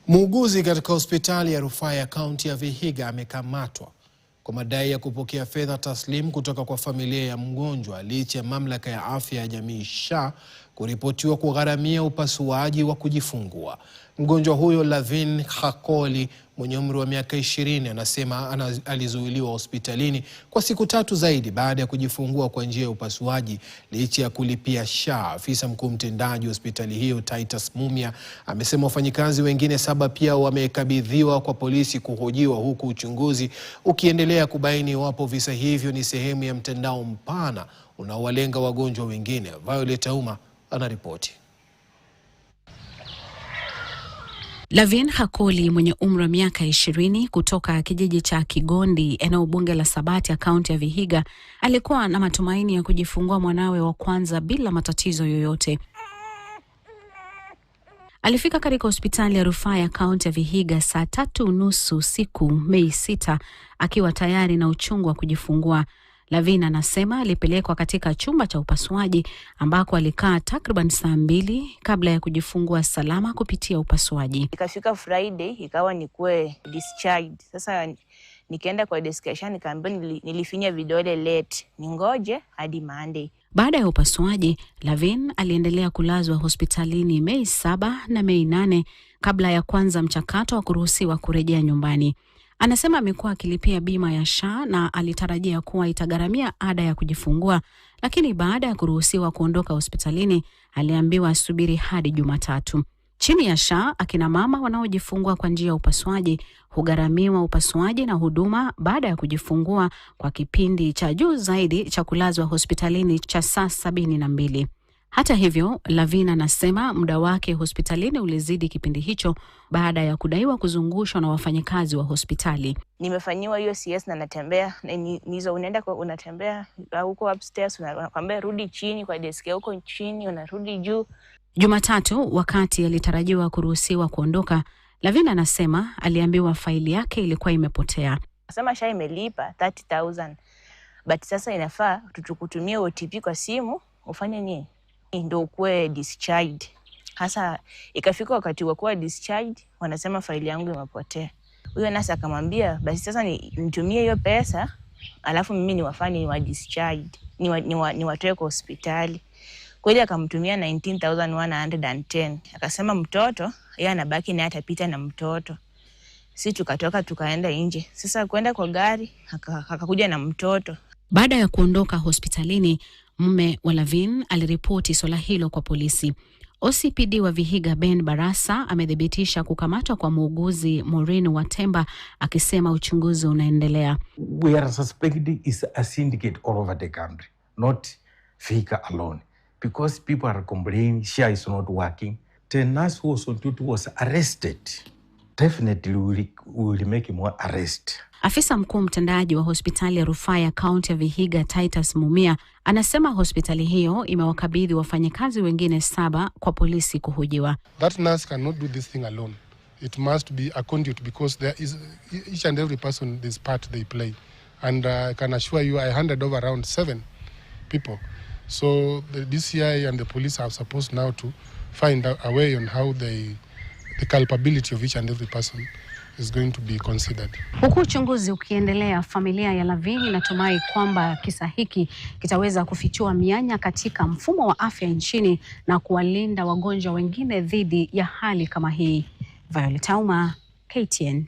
Muuguzi katika hospitali ya rufaa ya kaunti ya Vihiga amekamatwa kwa madai ya kupokea fedha taslimu kutoka kwa familia ya mgonjwa licha ya mamlaka ya afya ya jamii SHA kuripotiwa kugharamia upasuaji wa kujifungua. Mgonjwa huyo Lavin Hakoli mwenye umri wa miaka 20 anasema alizuiliwa hospitalini kwa siku 3 zaidi baada ya kujifungua kwa njia ya upasuaji licha ya kulipia SHA. Afisa mkuu mtendaji wa hospitali hiyo Titus Mumia amesema wafanyikazi wengine 7 pia wamekabidhiwa kwa polisi kuhojiwa, huku uchunguzi ukiendelea kubaini iwapo visa hivyo ni sehemu ya mtandao mpana unaowalenga wagonjwa wengine. Violet Auma anaripoti. Lavin Hakoli mwenye umri wa miaka 20 kutoka kijiji cha Kigondi, eneo bunge la Sabati ya kaunti ya Vihiga, alikuwa na matumaini ya kujifungua mwanawe wa kwanza bila matatizo yoyote. Alifika katika hospitali ya rufaa ya kaunti ya Vihiga saa 3:30 usiku Mei 6 akiwa tayari na uchungu wa kujifungua. Lavin anasema alipelekwa katika chumba cha upasuaji ambako alikaa takriban saa 2 kabla ya kujifungua salama kupitia upasuaji. Ikafika Friday ikawa nikuwe discharged. Sasa nikaenda kwa discussion nikaambiwa nilifinya vidole late, ningoje hadi Monday. Baada ya upasuaji, Lavin aliendelea kulazwa hospitalini Mei 7 na Mei 8 kabla ya kuanza mchakato wa kuruhusiwa kurejea nyumbani. Anasema amekuwa akilipia bima ya SHA na alitarajia kuwa itagharamia ada ya kujifungua, lakini baada ya kuruhusiwa kuondoka hospitalini aliambiwa asubiri hadi Jumatatu. Chini ya SHA, akina mama wanaojifungua kwa njia ya upasuaji hugharamiwa upasuaji na huduma baada ya kujifungua kwa kipindi cha juu zaidi cha kulazwa hospitalini cha saa 72. Hata hivyo, Lavin anasema muda wake hospitalini ulizidi kipindi hicho baada ya kudaiwa kuzungushwa na wafanyikazi wa hospitali. Nimefanyiwa hiyo CS na natembea, nizo unaenda kwa unatembea huko upstairs, unakwambia rudi chini kwa desk huko chini, unarudi juu. Jumatatu, wakati alitarajiwa kuruhusiwa kuondoka, Lavin anasema aliambiwa faili yake ilikuwa imepotea. Nasema SHA imelipa 30,000. But sasa inafaa tukutumie OTP kwa simu, ufanye nini? Ndio kuwe discharged. Hasa ikafika wakati wa kuwa discharged, wanasema faili yangu imepotea. Huyo nasa akamwambia basi sasa nitumie hiyo pesa, alafu mimi niwafanye wa discharged, niwatoe kwa hospitali. Kweli akamtumia 19,110. Akasema mtoto yeye anabaki na atapita na mtoto. Sisi tukatoka tukaenda nje. Sasa kwenda kwa gari akakuja na mtoto. Baada ya kuondoka hospitalini, mume wa Lavin aliripoti swala hilo kwa polisi. OCPD wa Vihiga Ben Barasa amedhibitisha kukamatwa kwa muuguzi Maureen Watemba, akisema uchunguzi unaendelea. We are suspecting is a syndicate all over the country, not Vihiga alone, because people are complaining SHA is not working. The nurse who was on duty was arrested. Definitely we will make more arrest. Afisa mkuu mtendaji wa hospitali ya rufaa ya kaunti ya Vihiga Titus Mumia anasema hospitali hiyo imewakabidhi wafanyakazi wengine 7 kwa polisi kuhojiwa. That nurse cannot do this thing alone. It must be a conduit because there is each and every person this part they play. And I can assure you I handed over around 7 people. So the DCI and the police are supposed now to find a way on how the culpability of each and every person is going to be considered. Huku uchunguzi ukiendelea, familia ya Lavin inatumai kwamba kisa hiki kitaweza kufichua mianya katika mfumo wa afya nchini na kuwalinda wagonjwa wengine dhidi ya hali kama hii. Violet Auma, KTN.